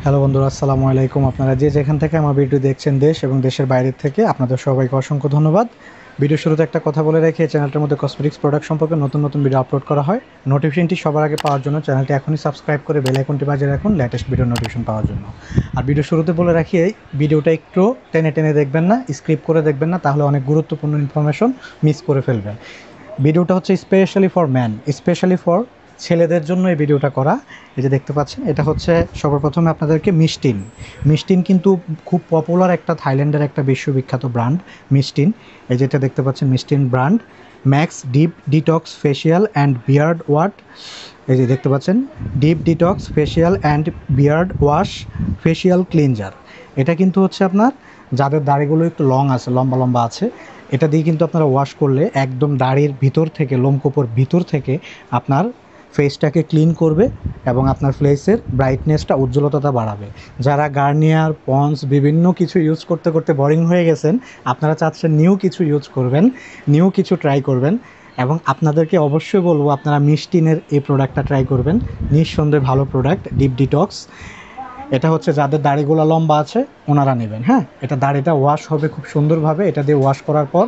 Hello বন্ধুরা, আসসালামু আলাইকুম। আপনারা যে যেখান থেকে আমার ভিডিও দেখছেন, দেশ এবং দেশের বাইরের থেকে, আপনাদের সবাইকে অসংখ্য ধন্যবাদ। ভিডিও শুরুতে একটা কথা বলে রেখে, এই চ্যানেলটার মধ্যে কসমেটিক্স প্রোডাক্ট সম্পর্কে নতুন নতুন ভিডিও আপলোড করা হয়। নোটিফিকেশনটি সবার আগে পাওয়ার জন্য চ্যানেলটি এখনই সাবস্ক্রাইব করে বেল আইকনটি বাজিয়ে রাখুন লেটেস্ট ভিডিও নোটিফিকেশন পাওয়ার জন্য। আর ভিডিও শুরুতে বলে রাখি, এই ভিডিওটা একটু টেনে টেনে দেখবেন না, স্ক্রিপ্ট করে দেখবেন না, তাহলে অনেক গুরুত্বপূর্ণ ইনফরমেশন মিস করে ফেলবেন। ভিডিওটা হচ্ছে specially for man, specially for ছেলেদের জন্য এই ভিডিওটা করা। এই যে দেখতে পাচ্ছেন, এটা হচ্ছে সর্বপ্রথমে আপনাদেরকে মিস্টিন। মিস্টিন কিন্তু খুব পপুলার একটা থাইল্যান্ডের একটা বিশ্ববিখ্যাত ব্র্যান্ড মিস্টিন। এই যেটা দেখতে পাচ্ছেন Mistine brand Max deep detox facial and beard wash. এই যে দেখতে পাচ্ছেন deep detox facial and beard wash facial cleanser. এটা কিন্তু হচ্ছে আপনার যাদের দাড়িগুলো একটু লং আছে, লম্বা লম্বা আছে, এটা দিয়ে কিন্তু আপনারা ওয়াশ করলে একদম দাড়ির ভিতর থেকে, লোমকূপের ভিতর থেকে আপনার ফেসটাকে ক্লিন করবে এবং আপনার ফেসের ব্রাইটনেসটা, উজ্জ্বলতাটা বাড়াবে। যারা গার্নিয়ার, পন্স বিভিন্ন কিছু ইউজ করতে করতে বোরিং হয়ে গেছেন, আপনারা চাচ্ছেন নিউ কিছু ইউজ করবেন, নিউ কিছু ট্রাই করবেন, এবং আপনাদেরকে অবশ্যই বলবো আপনারা মিস্টিনের এই প্রোডাক্টটা ট্রাই করবেন। নিঃসন্দেহে ভালো প্রোডাক্ট, ডিপ ডিটক্স। এটা হচ্ছে যাদের দাড়িগুলো লম্বা আছে ওনারা নেবেন। হ্যাঁ, এটা দাড়িটা ওয়াশ হবে খুব সুন্দরভাবে। এটা দিয়ে ওয়াশ করার পর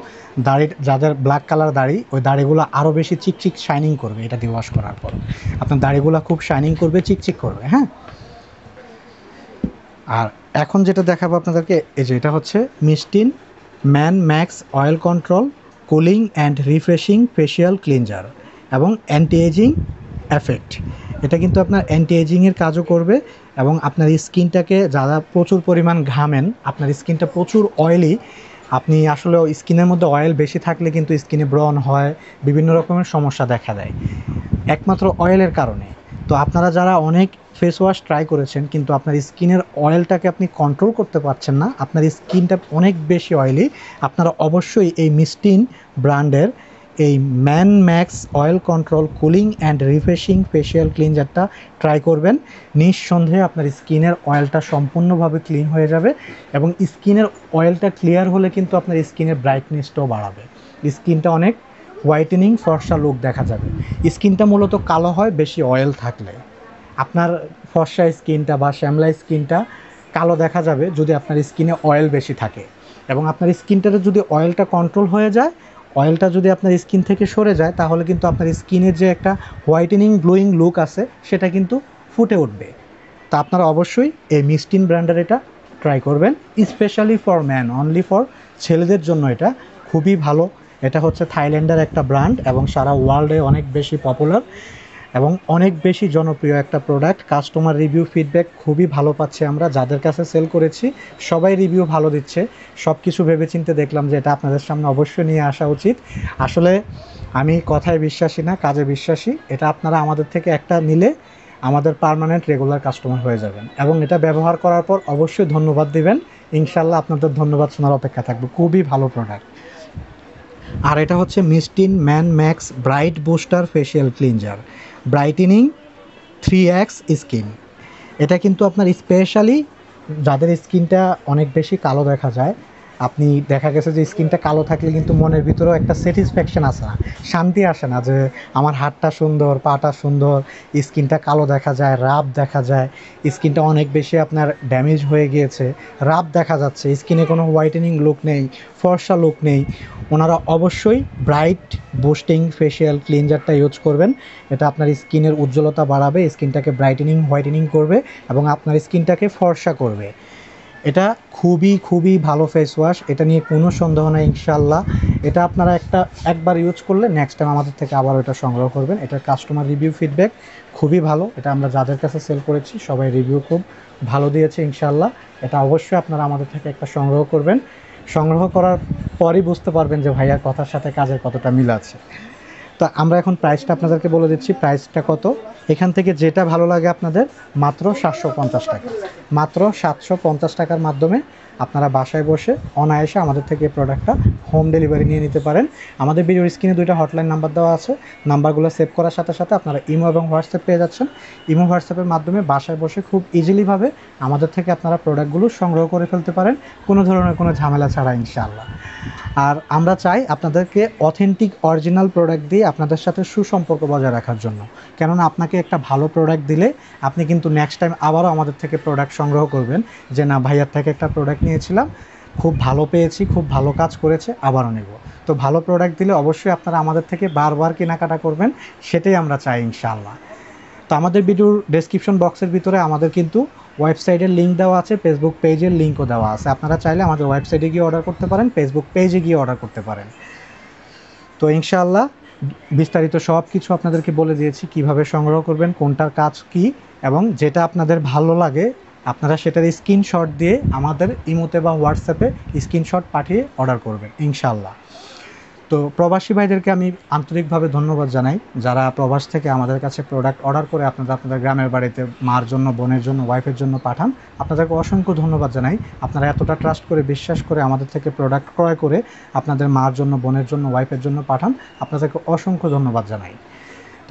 যাদের ব্ল্যাক কালার দাড়ি, ওই দাড়িগুলো আরও বেশি চিকচিক শাইনিং করবে। এটা দিয়ে ওয়াশ করার পর আপনার দাড়িগুলো খুব শাইনিং করবে, চিকচিক করবে। হ্যাঁ, আর এখন যেটা দেখাবো আপনাদেরকে, এই যে এটা হচ্ছে Mistine Man Max oil control cooling and refreshing facial cleanser এবং অ্যান্টি এজিং এফেক্ট। এটা কিন্তু আপনার অ্যান্টি এজিংয়ের কাজও করবে এবং আপনার স্কিনটাকে, যারা প্রচুর পরিমাণ ঘামেন, আপনার স্কিনটা প্রচুর অয়েলি, আপনি আসলে স্কিনের মধ্যে অয়েল বেশি থাকলে কিন্তু স্কিনে ব্রণ হয়, বিভিন্ন রকমের সমস্যা দেখা দেয় একমাত্র অয়েলের কারণে। তো আপনারা যারা অনেক ফেস ওয়াশ ট্রাই করেছেন কিন্তু আপনার স্কিনের অয়েলটাকে আপনি কন্ট্রোল করতে পারছেন না, আপনার স্কিনটা অনেক বেশি অয়েলি, আপনারা অবশ্যই এই মিস্টিন ব্র্যান্ডের এই Man Max oil control cooling and refreshing facial ক্লিনজারটা ট্রাই করবেন। নিঃসন্দেহে আপনার স্কিনের অয়েলটা সম্পূর্ণভাবে ক্লিন হয়ে যাবে এবং স্কিনের অয়েলটা ক্লিয়ার হলে কিন্তু আপনার স্কিনের ব্রাইটনেসটাও বাড়াবে, স্কিনটা অনেক হোয়াইটেনিং, ফর্সা লুক দেখা যাবে। স্কিনটা মূলত কালো হয় বেশি অয়েল থাকলে। আপনার ফর্সা স্কিনটা বা শ্যামলা স্কিনটা কালো দেখা যাবে যদি আপনার স্কিনে অয়েল বেশি থাকে। এবং আপনার স্কিনটাতে যদি অয়েলটা কন্ট্রোল হয়ে যায়, অয়েলটা যদি আপনার স্কিন থেকে সরে যায়, তাহলে কিন্তু আপনার স্কিনের যে একটা হোয়াইটেনিং গ্লোয়িং লুক আছে সেটা কিন্তু ফুটে উঠবে। তা আপনারা অবশ্যই এই মিস্টিন ব্র্যান্ডের এটা ট্রাই করবেন, specially for man, only for ছেলেদের জন্য এটা খুবই ভালো। এটা হচ্ছে থাইল্যান্ডের একটা ব্র্যান্ড এবং সারা ওয়ার্ল্ডে অনেক বেশি পপুলার এবং অনেক বেশি জনপ্রিয় একটা প্রোডাক্ট। কাস্টমার রিভিউ ফিডব্যাক খুবই ভালো পাচ্ছি আমরা, যাদের কাছে সেল করেছি সবাই রিভিউ ভালো দিচ্ছে। সব কিছু ভেবেচিন্তে দেখলাম যে এটা আপনাদের সামনে অবশ্যই নিয়ে আসা উচিত। আসলে আমি কথায় বিশ্বাসী না, কাজে বিশ্বাসী। এটা আপনারা আমাদের থেকে একটা নিলে আমাদের পার্মানেন্ট রেগুলার কাস্টমার হয়ে যাবেন এবং এটা ব্যবহার করার পর অবশ্যই ধন্যবাদ দিবেন। ইনশাল্লাহ আপনাদের ধন্যবাদ শোনার অপেক্ষা থাকবে। খুবই ভালো প্রোডাক্ট। আর এটা হচ্ছে Mistine Man Max bright booster facial cleanser brightening 3x skin. এটা কিন্তু আপনার স্পেশালি যাদের স্কিনটা অনেক বেশি কালো দেখা যায়, আপনি দেখা গেছে যে স্কিনটা কালো থাকলে কিন্তু মনের ভিতরেও একটা স্যাটিসফ্যাকশন আসে না, শান্তি আসে না যে আমার হাতটা সুন্দর, পাটা সুন্দর, স্কিনটা কালো দেখা যায়, রাফ দেখা যায়, স্কিনটা অনেক বেশি আপনার ড্যামেজ হয়ে গিয়েছে, রাফ দেখা যাচ্ছে, স্কিনে কোনো হোয়াইটেনিং লুক নেই, ফর্সা লুক নেই। ওনারা অবশ্যই ব্রাইট বুস্টিং ফেশিয়াল ক্লিনজারটা ইউজ করবেন। এটা আপনার স্কিনের উজ্জ্বলতা বাড়াবে, স্কিনটাকে ব্রাইটেনিং, হোয়াইটেনিং করবে এবং আপনার স্কিনটাকে ফর্সা করবে। এটা খুবই খুবই ভালো ফেস ওয়াশ, এটা নিয়ে কোনো সন্দেহ নেই ইনশাল্লাহ। এটা আপনারা একবার ইউজ করলে নেক্সট টাইম আমাদের থেকে আবার এটা সংগ্রহ করবেন। এটার কাস্টমার রিভিউ ফিডব্যাক খুবই ভালো। এটা আমরা যাদের কাছে সেল করেছি সবাই রিভিউ খুব ভালো দিয়েছে ইনশাল্লাহ। এটা অবশ্যই আপনারা আমাদের থেকে একটা সংগ্রহ করবেন। সংগ্রহ করার পরই বুঝতে পারবেন যে ভাইয়ার কথার সাথে কাজের কতটা মিল আছে। তো আমরা এখন প্রাইসটা আপনাদেরকে বলে দিচ্ছি, প্রাইসটা কত। এখান থেকে যেটা ভালো লাগে আপনাদের, মাত্র 750 টাকা, মাত্র 750 টাকার মাধ্যমে আপনারা বাসায় বসে অনায়াসে আমাদের থেকে প্রোডাক্টটা হোম ডেলিভারি নিয়ে নিতে পারেন। আমাদের ভিডিওর স্ক্রিনে 2টা হটলাইন নাম্বার দেওয়া আছে, নাম্বারগুলো সেভ করার সাথে সাথে আপনারা ইমো এবং হোয়াটসঅ্যাপ পেয়ে যাচ্ছেন। ইমো হোয়াটসঅ্যাপের মাধ্যমে বাসায় বসে খুব ইজিলিভাবে আমাদের থেকে আপনারা প্রোডাক্টগুলো সংগ্রহ করে ফেলতে পারেন, কোনো ধরনের কোনো ঝামেলা ছাড়া ইনশাআল্লাহ। আর আমরা চাই আপনাদেরকে অথেন্টিক অরিজিনাল প্রোডাক্ট দিয়ে আপনাদের সাথে সুসম্পর্ক বজায় রাখার জন্য। কেননা আপনাকে একটা ভালো প্রোডাক্ট দিলে আপনি কিন্তু নেক্সট টাইম আবারও আমাদের থেকে প্রোডাক্ট সংগ্রহ করবেন, যে না ভাইয়ার থেকে একটা প্রোডাক্ট নিয়েছিলাম, খুব ভালো পেয়েছি, খুব ভালো কাজ করেছে, আবারও নেব। তো ভালো প্রোডাক্ট দিলে অবশ্যই আপনারা আমাদের থেকে বারবার কেনাকাটা করবেন, সেটাই আমরা চাই ইনশাআল্লাহ। তো আমাদের ভিডিওর ডেসক্রিপশন বক্সের ভিতরে আমাদের কিন্তু ওয়েবসাইটের লিঙ্ক দেওয়া আছে, ফেসবুক পেজের লিঙ্কও দেওয়া আছে। আপনারা চাইলে আমাদের ওয়েবসাইটে গিয়ে অর্ডার করতে পারেন, ফেসবুক পেজে গিয়ে অর্ডার করতে পারেন। তো ইনশাআল্লাহ বিস্তারিত সব কিছু আপনাদেরকে বলে দিয়েছি, কিভাবে সংগ্রহ করবেন, কোনটার কাজ কি, এবং যেটা আপনাদের ভালো লাগে আপনারা সেটার স্ক্রিনশট দিয়ে আমাদের ইমোতে বা হোয়াটসঅ্যাপে স্ক্রিনশট পাঠিয়ে অর্ডার করবেন ইনশাআল্লাহ। তো প্রবাসী ভাইদেরকে আমি আন্তরিকভাবে ধন্যবাদ জানাই, যারা প্রবাস থেকে আমাদের কাছে প্রোডাক্ট অর্ডার করে আপনাদের গ্রামের বাড়িতে মার জন্য, বোনের জন্য, ওয়াইফের জন্য পাঠান। আপনাদেরকে অসংখ্য ধন্যবাদ জানাই। আপনারা এতটা ট্রাস্ট করে, বিশ্বাস করে আমাদের থেকে প্রোডাক্ট ক্রয় করে আপনাদের মার জন্য, বোনের জন্য, ওয়াইফের জন্য পাঠান। আপনাদেরকে অসংখ্য ধন্যবাদ জানাই।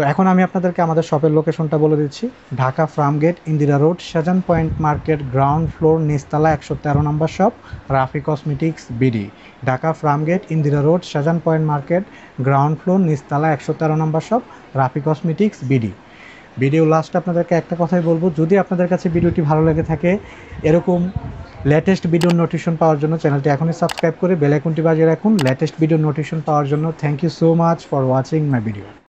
তো এখন আমি আপনাদেরকে আমাদের শপের লোকেশনটা বলে দিচ্ছি। Dhaka Farmgate, Indira road, Shahjahan point market, ground floor, নিচতলা, 113 number shop, Rafi cosmetics BD. Dhaka Farmgate, Indira road, Shahjahan point market, ground floor, নিচতলা, 113 number shop, Rafi cosmetics BD. Video লাস্টে আপনাদেরকে একটা কথাই বলবো, যদি আপনাদের কাছে ভিডিওটি ভালো লেগে থাকে, এরকম লেটেস্ট ভিডিওর নোটিফিকেশন পাওয়ার জন্য চ্যানেলটি এখনই সাবস্ক্রাইব করে বেল আইকনটি বাজিয়ে রাখুন লেটেস্ট ভিডিওর নোটিফিকেশন পাওয়ার জন্য। Thank you so much for watching my video.